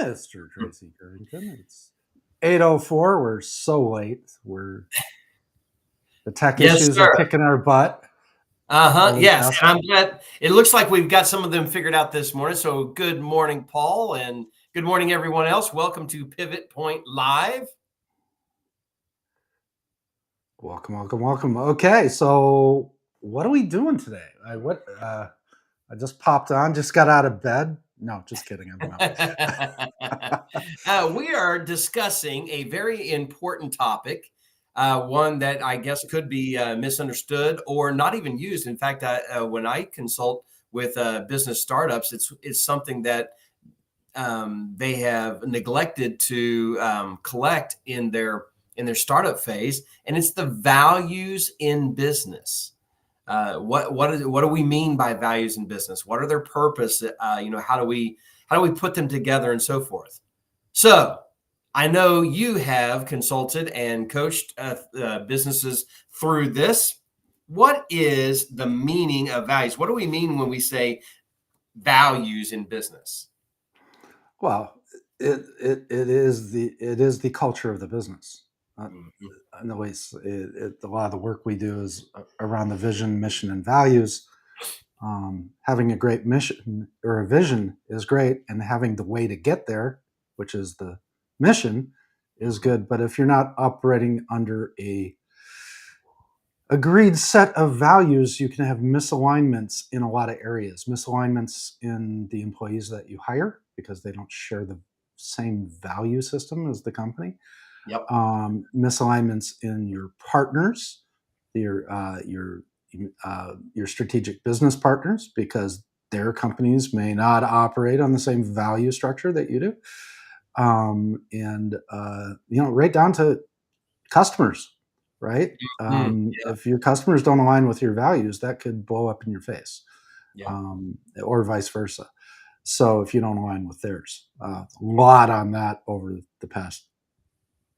Mr. Tracy Currington. It's 8:04. We're so late. The tech Yes, issues are sir. kicking our butt over the Yes, past. and I'm glad it looks like we've got some of them figured out this morning. So good morning, Paul, and good morning, everyone else. Welcome to Pivot Point Live. Welcome. Okay, so what are we doing today? I just popped on, just got out of bed. No, just kidding. I'm not. We are discussing a very important topic, one that I guess could be misunderstood or not even used. In fact, when I consult with business startups, it's something that they have neglected to collect in their startup phase, and it's the values in business. What do we mean by values in business? What are their purpose? How do we put them together and so forth? So I know you have consulted and coached businesses through this. What is the meaning of values? What do we mean when we say values in business? Well, it is the culture of the business. Mhm. In the ways, a lot of the work we do is around the vision, mission, and values. Having a great mission or a vision is great, and having the way to get there, which is the mission, is good. But if you're not operating under a agreed set of values, you can have misalignments in a lot of areas. Misalignments in the employees that you hire because they don't share the same value system as the company. Yep. Misalignments in your partners, your uh, your your strategic business partners, because their companies may not operate on the same value structure that you do, and right down to customers, right? Mhm. If your customers don't align with your values, that could blow up in your face, Yeah. or vice versa. So if you don't align with theirs, a lot on that over the past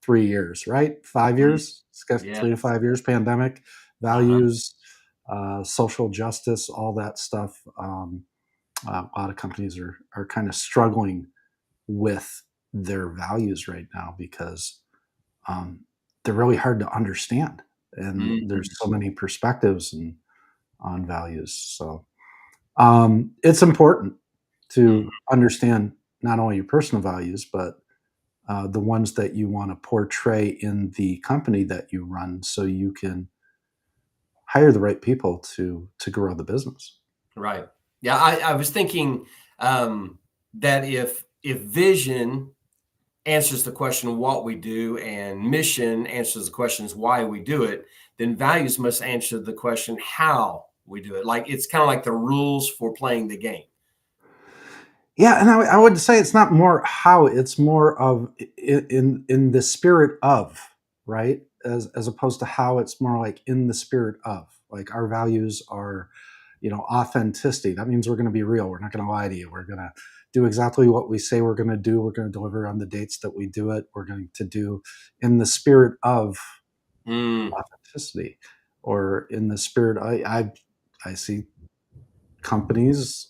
3 years, right? five Mhm. years, it's got Yes. 3 to 5 years, pandemic, Uh-huh. values, social justice, all that stuff. A lot of companies are kind of struggling with their values right now because um, they're really hard to understand, and there's Mhm. so many perspectives on values. So it's important Mhm. to understand not only your personal values, but the ones that you want to portray in the company that you run, so you can hire the right people to grow the business. Right. Yeah, I was thinking that if vision answers the question what we do and mission answers the questions why we do it, then values must answer the question how we do it. Like it's kind of like the rules for playing the game. Yeah, and I would say it's not more how, it's more of in the spirit of, right, as opposed to how. It's more like in the spirit of, like, our values are, authenticity. That means we're going to be real. We're not going to lie to you. We're going to do exactly what we say we're going to do. We're going to deliver on the dates that we do it. We're going to do in the spirit of Mm, authenticity, or in the spirit. I see companies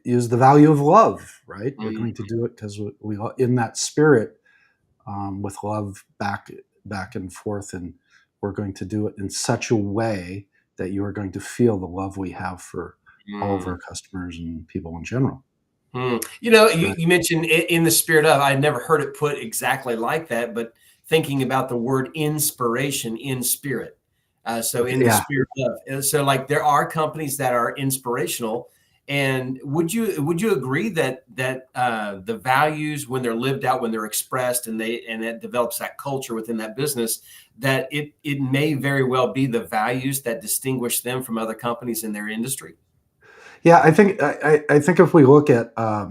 use the value of love, right? We're mm, going to do it because we in that spirit, with love back and forth, and we're going to do it in such a way that you are going to feel the love we have for all of mm. our customers and people in general. Right. You mentioned in the spirit of, I'd never heard it put exactly like that, but thinking about the word inspiration in spirit. So Okay. in the Yeah. spirit of, and so like there are companies that are inspirational. And would you agree that the values, when they're lived out, when they're expressed, and it develops that culture within that business, that it may very well be the values that distinguish them from other companies in their industry? Yeah. I think if we look at, I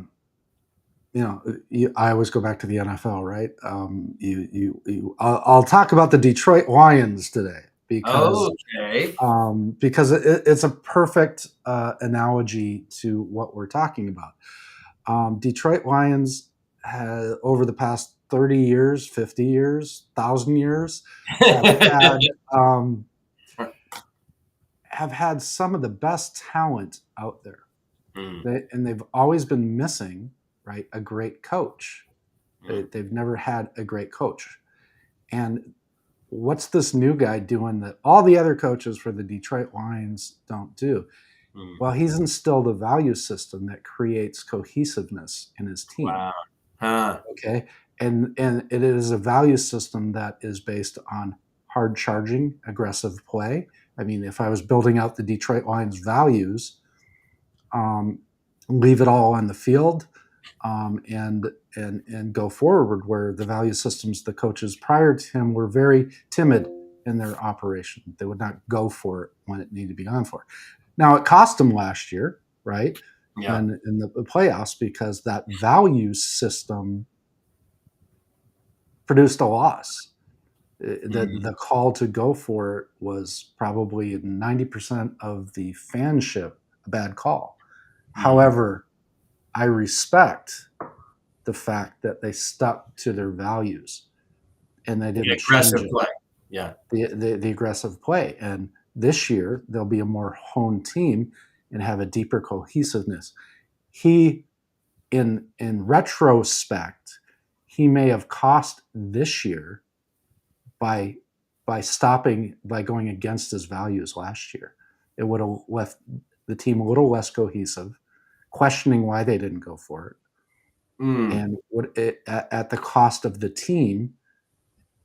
always go back to the NFL, right? I'll talk about the Detroit Lions today Okay. because it's a perfect analogy to what we're talking about. Detroit Lions has, over the past 30 years, 50 years, 1,000 years, have had um, have had some of the best talent out there. Mm, And they've always been missing, right? A great coach. They've never had a great coach. And what's this new guy doing that all the other coaches for the Detroit Lions don't do? Well, he's instilled a value system that creates cohesiveness in his team. Wow. Huh. Okay. And it is a value system that is based on hard charging, aggressive play. I mean, if I was building out the Detroit Lions values, leave it all on the field, and go forward, where the value systems, the coaches prior to him were very timid in their operation. They would not go for it when it needed to be gone for. Now, it cost them last year, right? Yeah. And in the playoffs, because that value system produced a loss. The call to go for it was probably 90% of the fanship a bad call. However, I respect the fact that they stuck to their values and they didn't aggressive change it. play. Yeah. The aggressive play. And this year they'll be a more honed team and have a deeper cohesiveness. He, in retrospect, he may have cost this year by going against his values last year. It would have left the team a little less cohesive, questioning why they didn't go for it. And at the cost of the team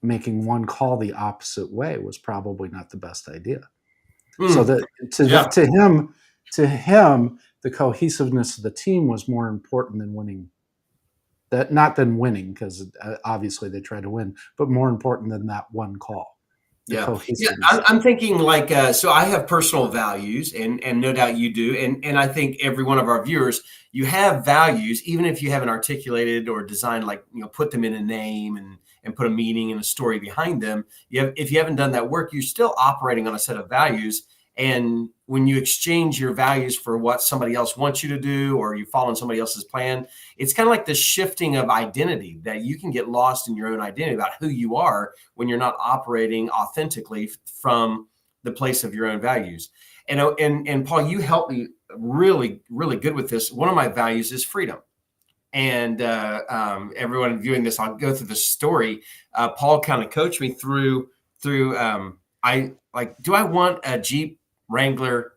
making one call the opposite way was probably not the best idea. So to him, the cohesiveness of the team was more important than winning. Not than winning, because obviously they try to win, but more important than that one call. Yeah. I'm thinking like, so I have personal values, and no doubt you do. And I think every one of our viewers, you have values, even if you haven't articulated or designed, like, put them in a name and put a meaning and a story behind them. If you haven't done that work, you're still operating on a set of values. And when you exchange your values for what somebody else wants you to do, or you follow somebody else's plan, it's kind of like the shifting of identity, that you can get lost in your own identity about who you are when you're not operating authentically from the place of your own values. And Paul, you helped me really, really good with this. One of my values is freedom. And everyone viewing this, I'll go through the story. Paul kind of coached me through. Do I want a Jeep Wrangler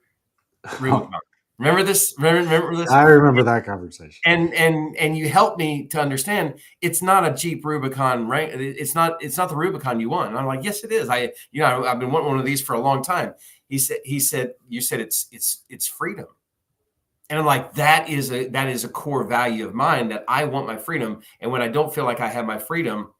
Rubicon? Remember this? Remember this? I remember that conversation. And you helped me to understand it's not a Jeep Rubicon, right? It's not the Rubicon you want. And I'm like, yes, it is. I've been wanting one of these for a long time. He said, you said it's freedom. And I'm like, that is a core value of mine, that I want my freedom. And when I don't feel like I have my freedom,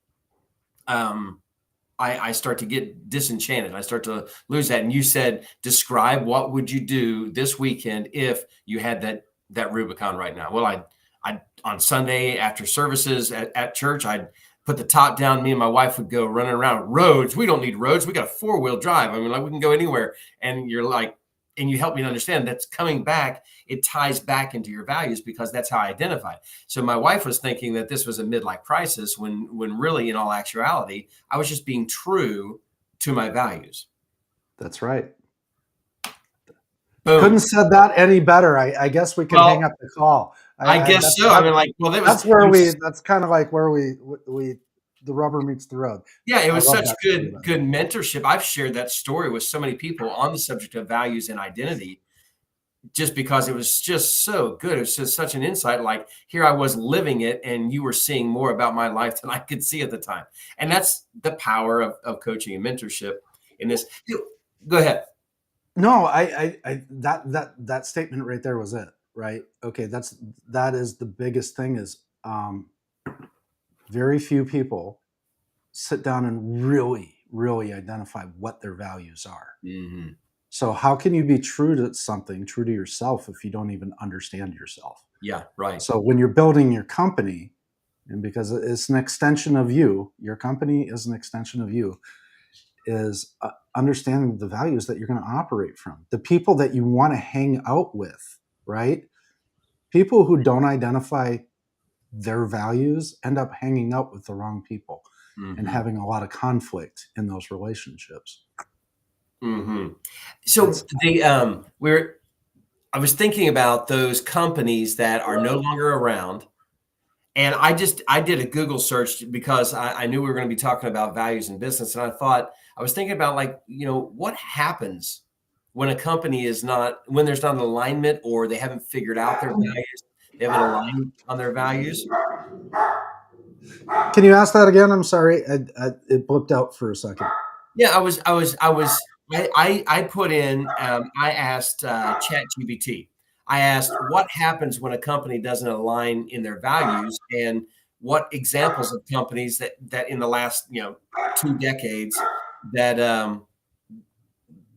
I start to get disenchanted. I start to lose that. And you said, describe what would you do this weekend if you had that Rubicon right now? Well, I on Sunday after services at church, I'd put the top down. Me and my wife would go running around roads. We don't need roads. We got a 4-wheel drive. I mean, like, we can go anywhere. And you're like, and you help me to understand that's coming back. It ties back into your values, because that's how I identify. So my wife was thinking that this was a midlife crisis, when really, in all actuality, I was just being true to my values. That's right. Boom. Couldn't have said that any better. I guess we can hang up the call. I guess so. I mean, like, well, that's kind of like where the rubber meets the road. Yeah, it was such good mentorship. I've shared that story with so many people on the subject of values and identity, just because it was just so good. It was just such an insight. Like, here I was living it, and you were seeing more about my life than I could see at the time. And that's the power of coaching and mentorship in this. Go ahead. No, that statement right there was it, right? Okay, that is the biggest thing, is very few people sit down and really, really identify what their values are. Mm-hmm. So how can you be true to something, true to yourself, if you don't even understand yourself? Yeah, right. So when you're building your company, and because it's an extension of you, your company is an extension of you, is understanding the values that you're going to operate from, the people that you want to hang out with, right? People who don't identify their values end up hanging out with the wrong people, mm-hmm. and having a lot of conflict in those relationships. Mm-hmm. So I was thinking about those companies that are no longer around, And I did a Google search because I knew we were going to be talking about values in business. And I was thinking about, like, what happens when a company is not, when there's not an alignment, or they haven't figured out their values, they haven't aligned on their values. Can you ask that again? I'm sorry. It blipped out for a second. Yeah, I put in, I asked ChatGPT. I asked what happens when a company doesn't align in their values, and what examples of companies that in the last 2 decades that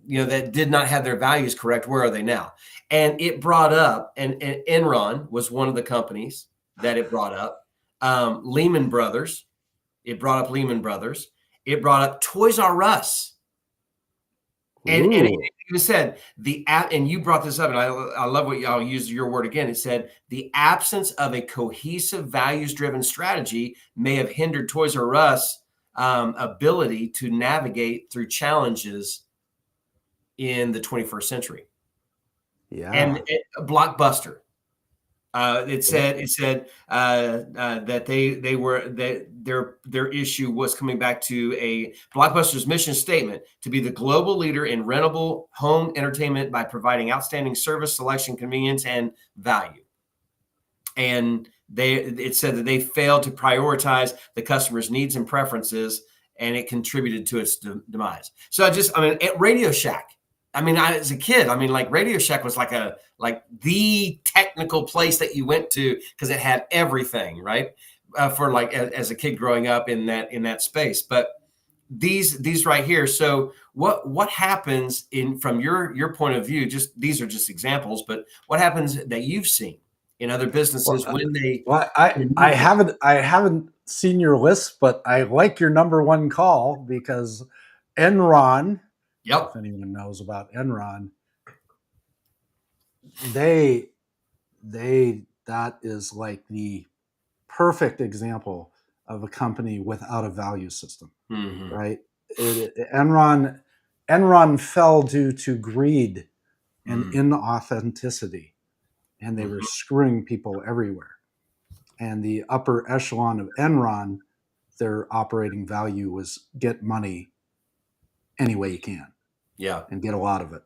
that did not have their values correct. Where are they now? And it brought up, and Enron was one of the companies that it brought up. Lehman Brothers. It brought up Lehman Brothers. It brought up Toys R Us. And it even said the app, and you brought this up, and I love what I'll use your word again. It said the absence of a cohesive, values-driven strategy may have hindered Toys R Us ability to navigate through challenges in the 21st century. Yeah. And Blockbuster. It said that they were, that their issue was coming back to a Blockbuster's mission statement to be the global leader in rentable home entertainment by providing outstanding service, selection, convenience, and value. And it said that they failed to prioritize the customer's needs and preferences, and it contributed to its demise. So at Radio Shack. As a kid, like Radio Shack was like the technical place that you went to because it had everything, right? For like as a kid growing up in that space. But these right here. So what happens from your point of view? Just these are just examples, but what happens that you've seen in other businesses when they? Well, I haven't seen your list, but I like your number one call because Enron. Yep. If anyone knows about Enron, that is like the perfect example of a company without a value system, right? Enron fell due to greed and inauthenticity, and they were screwing people everywhere. And the upper echelon of Enron, their operating value was get money any way you can. Yeah. And get a lot of it,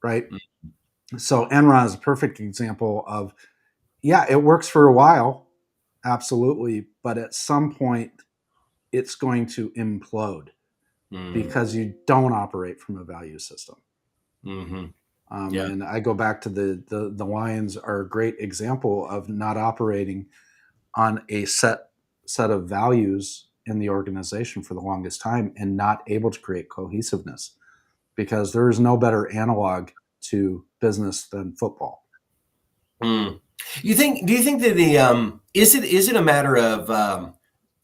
right? So Enron is a perfect example of, it works for a while, absolutely, but at some point it's going to implode because you don't operate from a value system. And I go back to the Lions are a great example of not operating on a set of values in the organization for the longest time and not able to create cohesiveness, because there is no better analog to business than football. Do you think that is it a matter of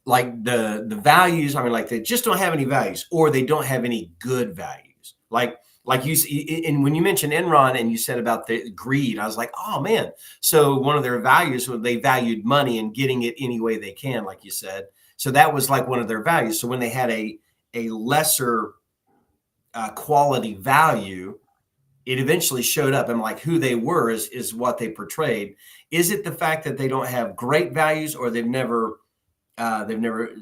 like the values? Like they just don't have any values, or they don't have any good values. Like you, and when you mentioned Enron and you said about the greed, I was like, oh man. So one of their values was they valued money and getting it any way they can, like you said. So that was like one of their values. So when they had a lesser quality value, it eventually showed up, and like who they were is what they portrayed. Is it the fact that they don't have great values, or they've never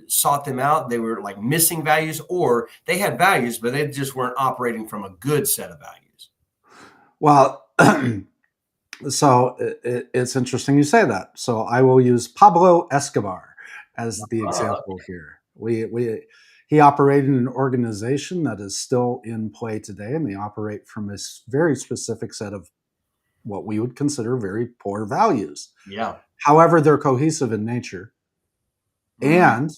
sought them out? They were like missing values, or they had values, but they just weren't operating from a good set of values? Well, so it's interesting you say that. So I will use Pablo Escobar as the example here. He operated in an organization that is still in play today, and they operate from a very specific set of what we would consider very poor values. Yeah. However, they're cohesive in nature, and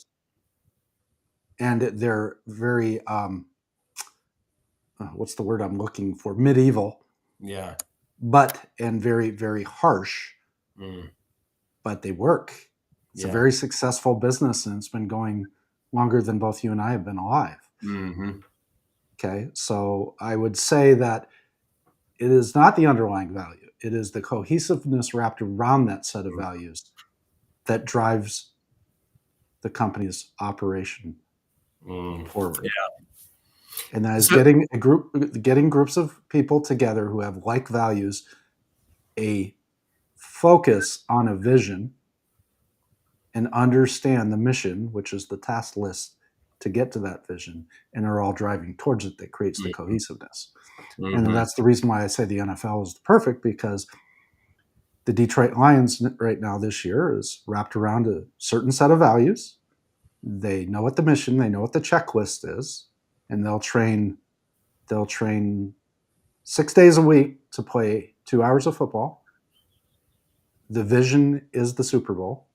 they're very what's the word I'm looking for? Medieval. Yeah. And very, very harsh. But they work. It's a very successful business, and it's been going longer than both you and I have been alive. Okay, so I would say that it is not the underlying value. It is the cohesiveness wrapped around that set of values that drives the company's operation forward. Yeah. And that is getting groups of people together who have like values, a focus on a vision, and understand the mission, which is the task list to get to that vision, and are all driving towards it, that creates the cohesiveness. And Mhm. that's the reason why I say the NFL is perfect, because the Detroit Lions right now this year is wrapped around a certain set of values. They know what the mission, they know what the checklist is, and they'll train 6 days a week to play 2 hours of football. The vision is the Super Bowl,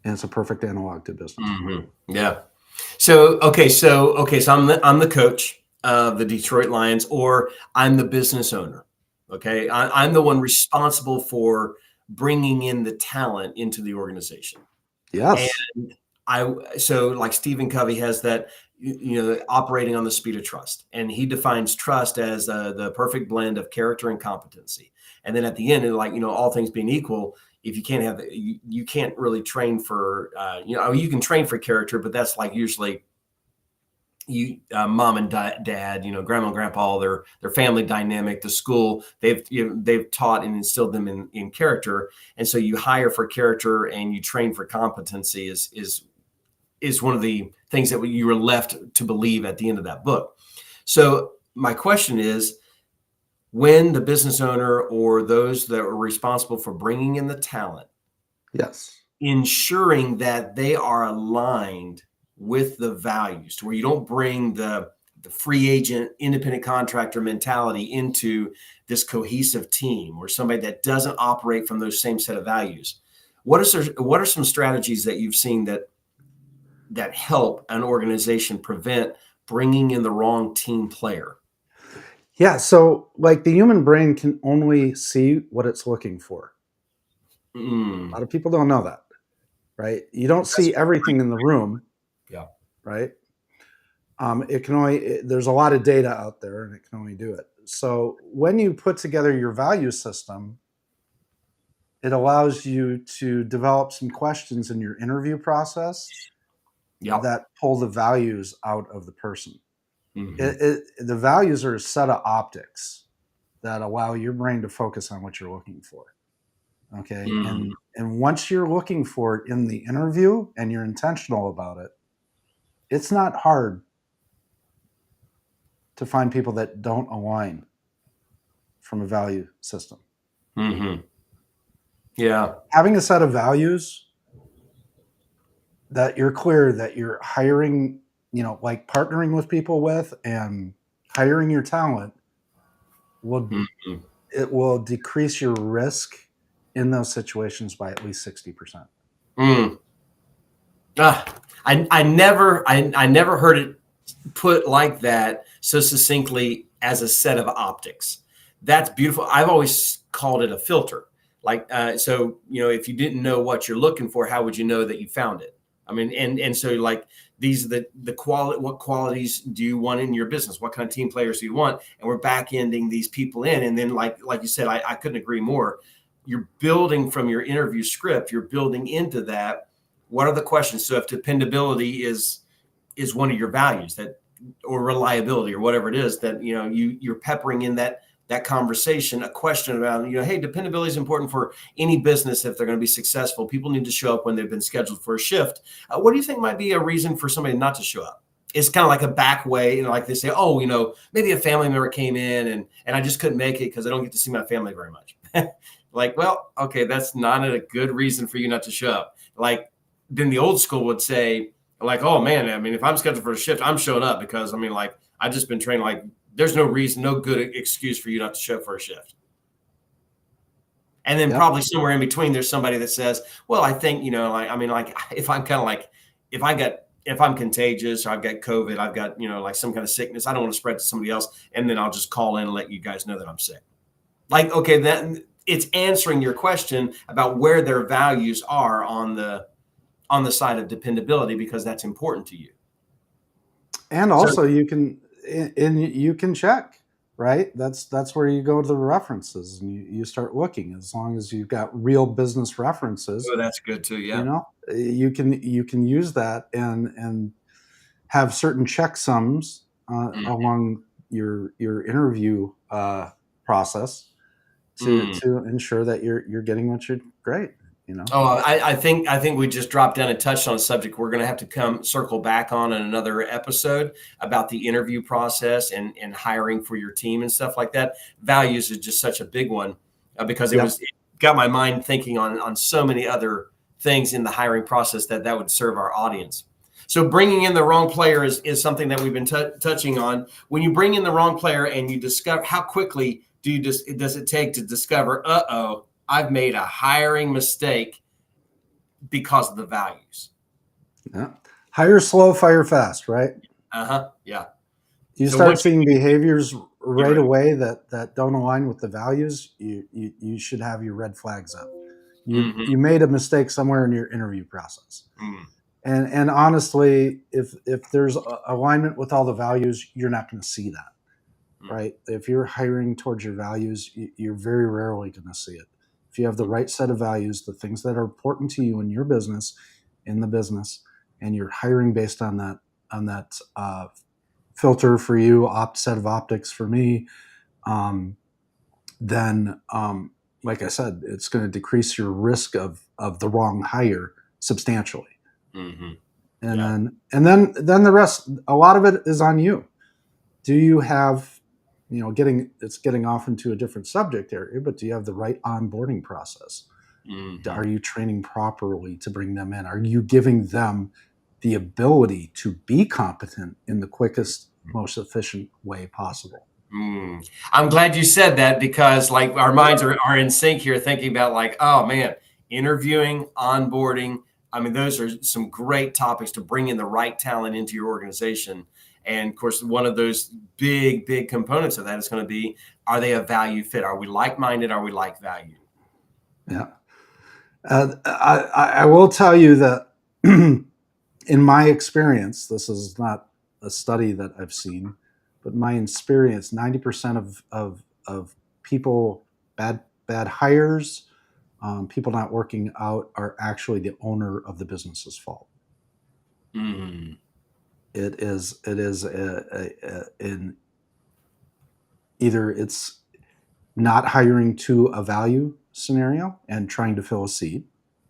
and it's a perfect analog to business. Yeah. So I'm the coach of the Detroit Lions, or I'm the business owner. Okay, I'm the one responsible for bringing in the talent into the organization. And Yes. so like Stephen Covey has that, operating on the speed of trust, and he defines trust as the perfect blend of character and competency. And then at the end, like, all things being equal, if you can't have you can't really train for, you can train for character, but that's like usually mom and dad, grandma and grandpa, their family dynamic, the school, they've taught and instilled them in character. And so you hire for character and you train for competency is one of the things that you were left to believe at the end of that book. So my question is, when the business owner or those that are responsible for bringing in the talent, Yes. ensuring that they are aligned with the values, to where you don't bring the free agent independent contractor mentality into this cohesive team, or somebody that doesn't operate from those same set of values. What are some strategies that you've seen that help an organization prevent bringing in the wrong team player? Yeah. So, like, the human brain can only see what it's looking for. A Mm, lot of people don't know that, right? You don't that's see everything in the room, yeah. right? There's a lot of data out there, and it can only do it. So when you put together your value system, it allows you to develop some questions in your interview process Yep. that pull the values out of the person. Hmm. The values are a set of optics that allow your brain to focus on what you're looking for. Okay, Hmm. and once you're looking for it in the interview and you're intentional about it, it's not hard to find people that don't align from a value system. Hmm. Yeah. Having a set of values that you're clear that you're hiring, like partnering with people with, and hiring your talent will Mhm. it will decrease your risk in those situations by at least 60%. Mm. Ah, I never heard it put like that so succinctly, as a set of optics. That's beautiful. I've always called it a filter. Like, so, if you didn't know what you're looking for, how would you know that you found it? I mean, and so, like, these are the quality. What qualities do you want in your business? What kind of team players do you want? And we're back ending these people in, and then, like you said, I couldn't agree more. You're building from your interview script. You're building into that. What are the questions? So if dependability is one of your values, that, or reliability, or whatever it is, that you're peppering in that conversation, a question about, hey, dependability is important for any business. If they're going to be successful, people need to show up when they've been scheduled for a shift. What do you think might be a reason for somebody not to show up? It's kind of like a back way, like they say, oh, maybe a family member came in and I just couldn't make it because I don't get to see my family very much. Like, well, okay, that's not a good reason for you not to show up. Like, then the old school would say, like, oh man, I mean, if I'm scheduled for a shift, I'm showing up, because I mean, like, I've just been trained, like, there's no reason, no good excuse for you not to show up for a shift. And then Yep. probably somewhere in between, there's somebody that says, well, I think, like, I mean, like, if I'm kind of like, if I'm contagious, or I've got COVID, I've got, like, some kind of sickness, I don't want to spread to somebody else. And then I'll just call in and let you guys know that I'm sick. Like, okay, that it's answering your question about where their values are on the side of dependability, because that's important to you. And So, also you can check, right? That's where you go to the references, and you start looking. As long as you've got real business references, oh, that's good too. Yeah. you can use that, and have certain checksums Mm, along your interview process to mm. ensure that you're getting what you're great. you know? Oh, I think we just dropped down and touched on a subject we're going to have to come circle back on in another episode about the interview process and hiring for your team and stuff like that. Values is just such a big one because Yep. it got my mind thinking on so many other things in the hiring process that would serve our audience. So bringing in the wrong player is something that we've been touching on. When you bring in the wrong player and you discover, how quickly does it take to discover, I've made a hiring mistake because of the values. Yeah. Hire slow, fire fast, right? Yeah. You So start once seeing behaviors right right. away that don't align with the values, you should have your red flags up. Mhm. You made a mistake somewhere in your interview process. Mm. And honestly, if there's alignment with all the values, you're not going to see that, Mm. right? If you're hiring towards your values, you're very rarely going to see it. If you have the right set of values, the things that are important to you in your business, in the business, and you're hiring based on that filter for you, set of optics for me, then like I said, it's going to decrease your risk of the wrong hire substantially. Mhm. And Yeah. then the rest, a lot of it is on you. Do you have, getting off into a different subject area, but do you have the right onboarding process? Mhm. Are you training properly to bring them in? Are you giving them the ability to be competent in the quickest, most efficient way possible? Mm. I'm glad you said that because like our minds are in sync here thinking about like, oh man, interviewing, onboarding. I mean, those are some great topics to bring in the right talent into your organization. And of course, one of those big components of that is going to be, are they a value fit? Are we like-minded? Are we like value? Yeah. I will tell you that in my experience, this is not a study that I've seen, but my experience, 90% of people, bad hires, people not working out are actually the owner of the business's fault. Mm. It is in either it's not hiring to a value scenario and trying to fill a seat,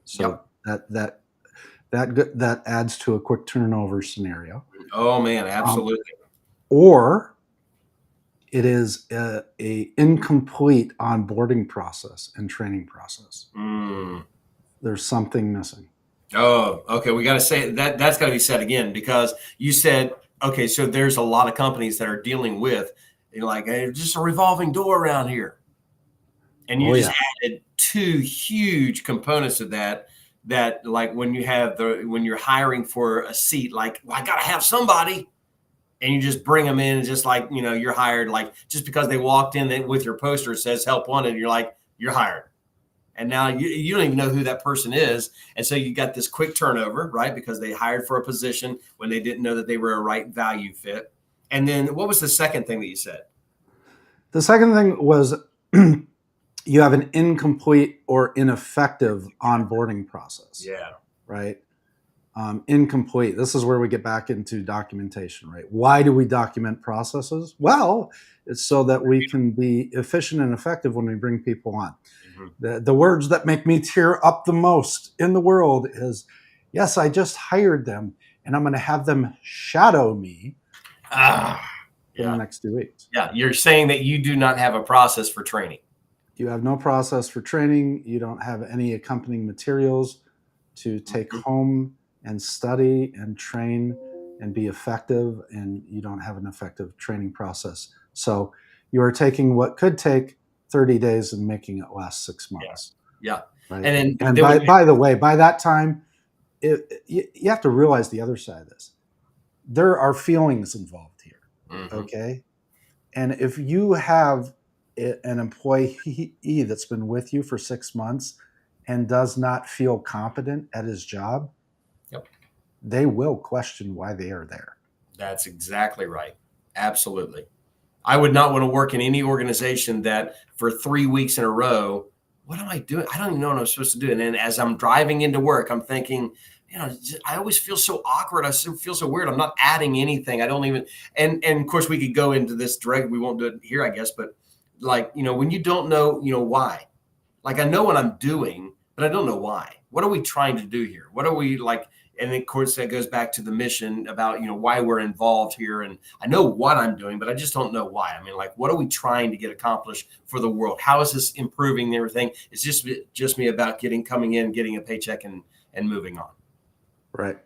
so Yep. that adds to a quick turnover scenario, Oh man, um, absolutely. or it is a incomplete onboarding process and training process. Mm. There's something missing. Oh, okay. We got to say that that's got to be said again because you said, okay, so there's a lot of companies that are dealing with like, hey, just a revolving door around here. And you Oh just yeah, added two huge components of that like when you're hiring for a seat, like, well, I got to have somebody. And you just bring them in and just like, you're hired, like just because they walked in with your poster says help wanted, you're like, you're hired. And now you don't even know who that person is. And so you got this quick turnover, right? Because they hired for a position when they didn't know that they were a right value fit. And then what was the second thing that you said? the second thing was you have an incomplete or ineffective onboarding process, Yeah. right? Incomplete. This is where we get back into documentation, right? Why do we document processes? Well, it's so that we can be efficient and effective when we bring people on. Mm-hmm. The words that make me tear up the most in the world is, yes, I just hired them and I'm going to have them shadow me Ah, for the yeah. next 2 weeks. Yeah. You're saying that you do not have a process for training. You have no process for training. You don't have any accompanying materials to take home and study and train and be effective, and you don't have an effective training process. So you are taking what could take 30 days and making it last 6 months. Yeah. Right. And And then by the way, by that time, you have to realize the other side of this. There are feelings involved here. mm-hmm. Okay. And if you have an employee that's been with you for 6 months and does not feel competent at his job, Yep. they will question why they are there. That's exactly right. Absolutely. I would not want to work in any organization that for 3 weeks in a row, what am I doing? I don't even know what I'm supposed to do. And then as I'm driving into work, I'm thinking, I always feel so awkward. I feel so weird. I'm not adding anything. I don't even, and of course we could go into this direct. We won't do it here, I guess. But like, when you don't know, why, like I know what I'm doing, but I don't know why. What are we trying to do here? What are we like? And of course, that goes back to the mission about, why we're involved here. And I know what I'm doing, but I just don't know why. I mean, like, what are we trying to get accomplished for the world? How is this improving everything? It's just me about coming in, getting a paycheck and moving on. Right.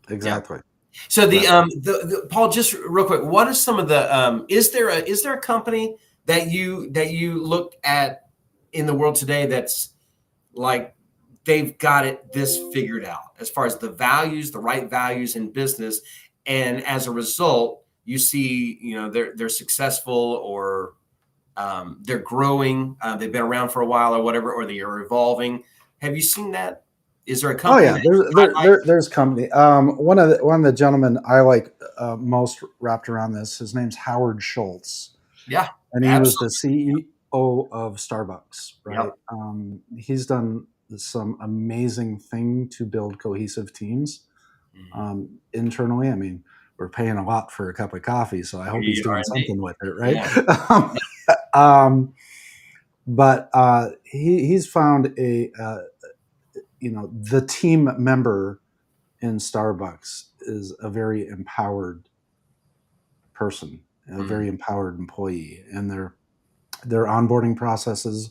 Exactly. Yeah. So the Paul, just real quick, what is some of the, is there a company that you look at in the world today that's like, they've got this figured out as far as the right values in business, and as a result, you see, they're successful, or they're growing, they've been around for a while, or whatever, or they are evolving. Have you seen that? Is there a company? Oh yeah, there's company. One of the gentlemen I like most wrapped around this. His name's Howard Schultz. Yeah, and he absolutely. was the CEO of Starbucks. Right. Yep. He's done some amazing thing to build cohesive teams internally. I mean, we're paying a lot for a cup of coffee, so I hope he's doing something with it, right? Yeah. But he's found the team member in Starbucks is a very empowered person, a very empowered employee, and their onboarding processes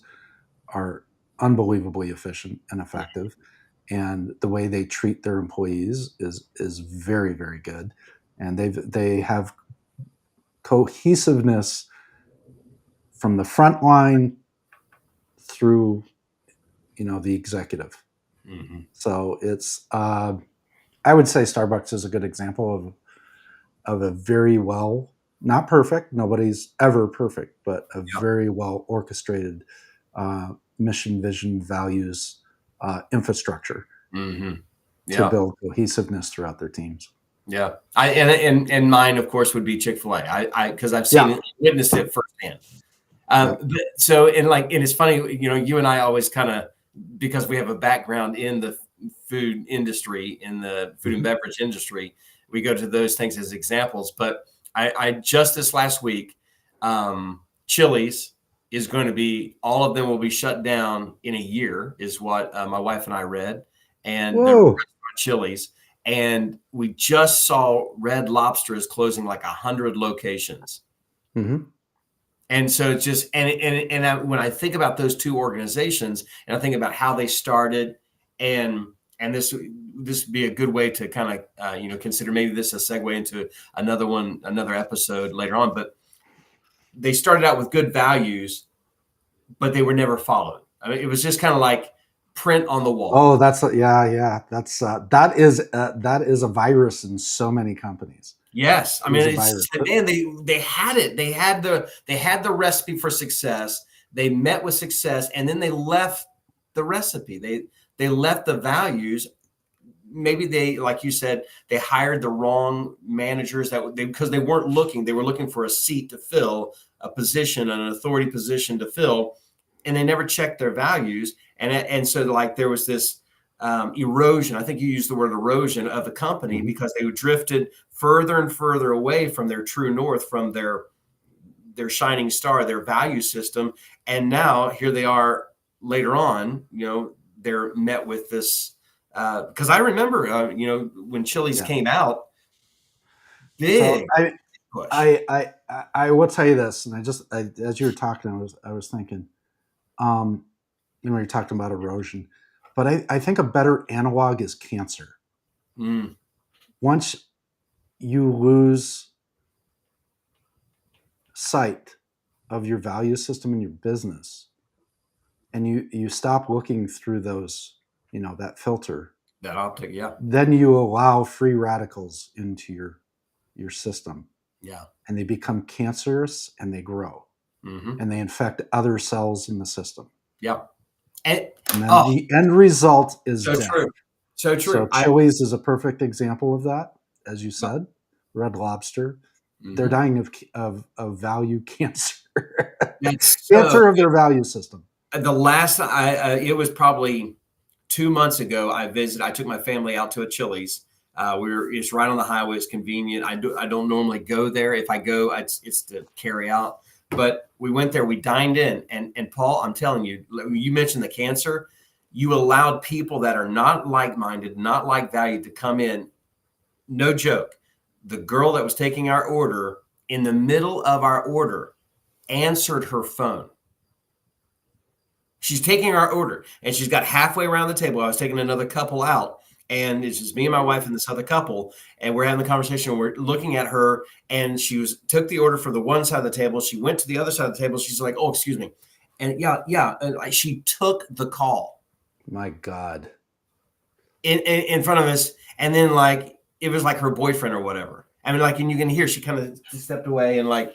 are unbelievably efficient and effective, and the way they treat their employees is very, very good, and they have cohesiveness from the front line through the executive. So it's I would say Starbucks is a good example of a very well, not perfect, nobody's ever perfect, but a very well orchestrated mission, vision, values, infrastructure to build cohesiveness throughout their teams. Yeah, and mine, of course, would be Chick-fil-A. Because I've seen it, witnessed it firsthand. So, and it's funny, you and I always kind of, because we have a background in the food industry, in the food and beverage industry, we go to those things as examples. But I just this last week, Chili's is going to be, all of them will be shut down in a year, is what my wife and I read. And the Chili's. And we just saw Red Lobster is closing like 100 locations. And so it's just, when I think about those two organizations, and I think about how they started, and this would be a good way to kind of, consider maybe this a segue into another episode later on. But they started out with good values, but they were never followed. I mean, it was just kind of like print on the wall. Oh, that's that's that is a virus in so many companies. Yes, I mean, they had it. They had the recipe for success. They met with success, and then they left the recipe. They left the values. Maybe they, like you said, they hired the wrong managers because they weren't looking. They were looking for a seat to fill, a position, an authority position to fill, and they never checked their values. And so like there was this erosion. I think you used the word erosion of the company, because they drifted further and further away from their true north, from their shining star, their value system. And now here they are later on, they're met with this, because I remember, when Chili's came out, big. So I will tell you this, and as you were talking, I was thinking, you're talking about erosion, but I think a better analog is cancer. Once you lose sight of your value system in your business, and you stop looking through those, that filter, that optic, then you allow free radicals into your system, and they become cancerous, and they grow, and they infect other cells in the system. And then the end result is so death. true. So true. So Chili's is a perfect example of that, as you said. Red Lobster, they're dying of value cancer, cancer of their value system. The last it was probably 2 months ago. I took my family out to a Chili's. It's right on the highway. It's convenient. I don't normally go there. If I go, it's to carry out. But we went there. We dined in, and Paul, I'm telling you, you mentioned the cancer. you allowed people that are not like-minded, not like-valued to come in. No joke. The girl that was taking our order, in the middle of our order, answered her phone. She's taking our order and she's got halfway around the table. I was taking another couple out, and it's just me and my wife and this other couple, and we're having the conversation. We're looking at her, and took the order for the one side of the table. She went to the other side of the table. She's like, "Oh, excuse me," and and she took the call My God. in front of us, and then like it was like her boyfriend or whatever. I mean, like, and you can hear she kind of stepped away and like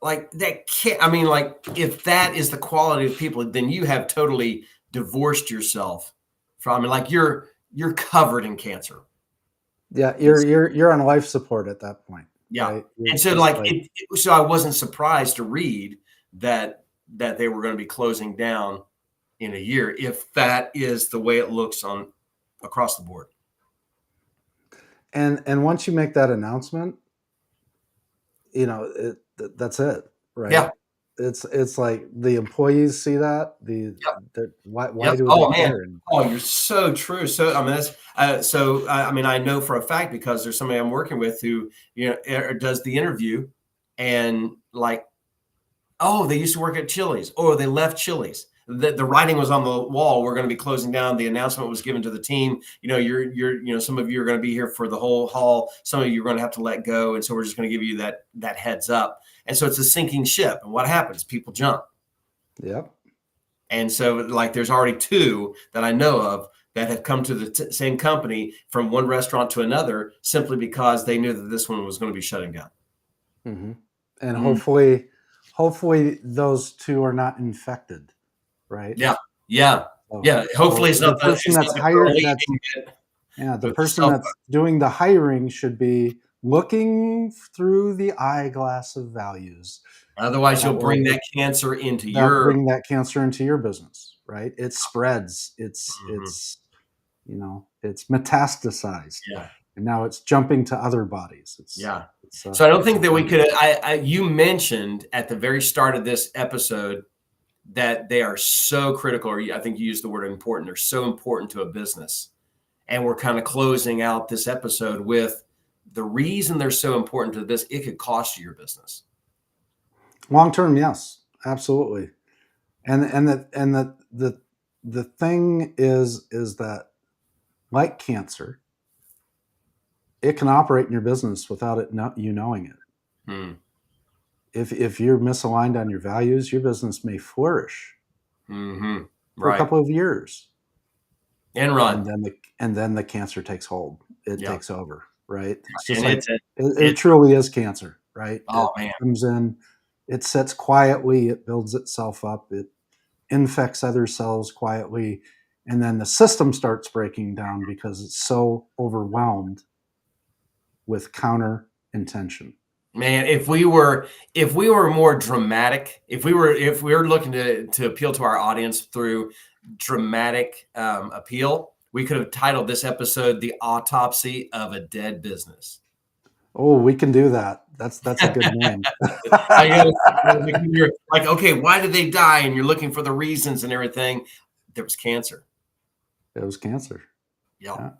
that can't. I mean, like, if that is the quality of people, then you have totally divorced yourself from. I mean, like you're covered in cancer. Yeah, you're on life support at that point. Yeah, Right? and so like so I wasn't surprised to read that they were going to be closing down in a year if that is the way it looks on across the board. And once you make that announcement, that's it, right? Yeah. It's like the employees see that why Yep. do Oh they man. care? And Oh, you're so true. So I mean, that's I mean, I know for a fact because there's somebody I'm working with who does the interview, and like, oh, they used to work at Chili's, or they left Chili's. The writing was on the wall. We're going to be closing down. The announcement was given to the team. Some of you are going to be here for the whole haul. Some of you are going to have to let go, and so we're just going to give you that heads up. And so it's a sinking ship. And what happens? People jump. Yep. And so, like, there's already two that I know of that have come to the same company from one restaurant to another simply because they knew that this one was going to be shutting down. Mm-hmm. And Mm. hopefully those two are not infected, right? Yeah, yeah, So, yeah. Hopefully, the person that's girl hired, leaving it the with the person cell that's doing the hiring should be looking through the eyeglass of values. phone. Otherwise, That you'll bring will that cancer into That'll your. bring that cancer into your business, right? It spreads. Mhm. It's metastasized, Yeah, and now it's jumping to other bodies. yeah. So I don't It's a think that we problem. could. You mentioned at the very start of this episode that they are so critical, or I think you used the word important. They're so important to a business. And we're kind of closing out this episode with the reason they're so important to this. It could cost you your business. Long term, yes, absolutely. And the thing is that, like cancer, it can operate in your business without you knowing it. Hmm. If you're misaligned on your values, your business may flourish Mm-hmm. for a Right. couple of years, And and run. then the cancer takes hold. It Yeah. takes over, right? It's just And like it it's, truly is cancer, right? oh It man. comes in, it sits quietly, it builds itself up, it infects other cells quietly, and then the system starts breaking down because it's so overwhelmed with counter intention. Man, if we were more dramatic, if we were looking to appeal to our audience through dramatic appeal, we could have titled this episode "The Autopsy of a Dead Business." Oh, we can do that. That's a good name. I know, you're like, okay, why did they die? And you're looking for the reasons and everything. There was cancer. It was cancer. Yep. Yeah.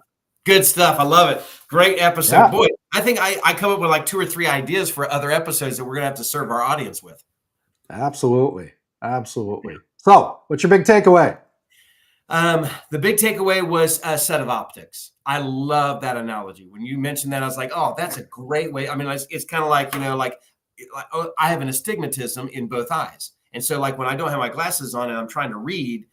Good stuff. I love it. Great episode. Yeah, Boy, I think I come up with like 2 or 3 ideas for other episodes that we're going to have to serve our audience with. absolutely. Absolutely. So, what's your big takeaway? The big takeaway was a set of optics. I love that analogy. When you mentioned that, I was like, oh, that's a great way. I mean, it's kind of like, oh, I have an astigmatism in both eyes. And so like when I don't have my glasses on and I'm trying to read,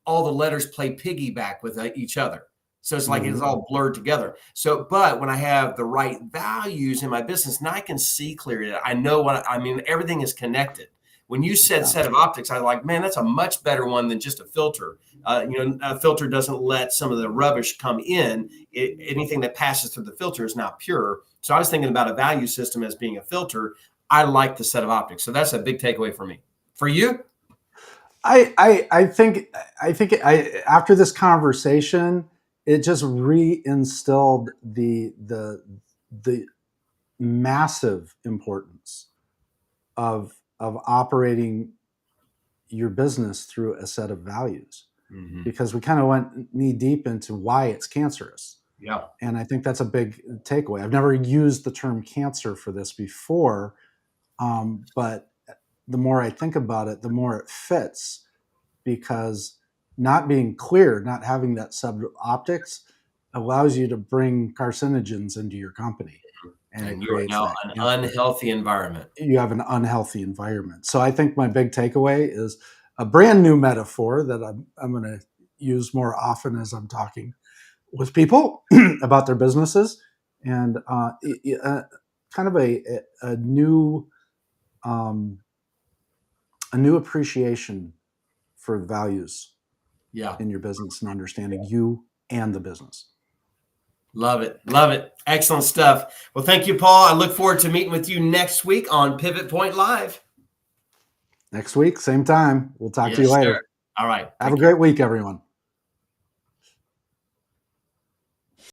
all the letters play piggyback with each other. So it's like it's Mhm. all blurred together. So, but when I have the right values in my business, now I can see clearly. I know I mean. Everything is connected. When you said Yeah. set of optics, I was like, man, that's a much better one than just a filter. A filter doesn't let some of the rubbish come in. Anything that passes through the filter is not pure. So I was thinking about a value system as being a filter. I like the set of optics. So that's a big takeaway for me. For you? I think after this conversation, it just reinstilled the massive importance of operating your business through a set of values. Mhm. because we kind of went knee deep into why it's cancerous. Yeah. And I think that's a big takeaway. I've never used the term cancer for this before, but the more I think about it, the more it fits, because not being clear, not having that sub optics allows you to bring carcinogens into your company, and it And you are creates now that an cancer. unhealthy environment. You have an unhealthy environment. So I think my big takeaway is a brand new metaphor that I'm going to use more often as I'm talking with people about their businesses, and kind of a new um, a new appreciation for values Yeah. in your business and understanding you and the business. Love it. Love it. Excellent stuff. Well, thank you, Paul. I look forward to meeting with you next week on Pivot Point Live. Next week, same time. We'll talk to you Yes, sir. later. All right. Have a Take care. great week, everyone.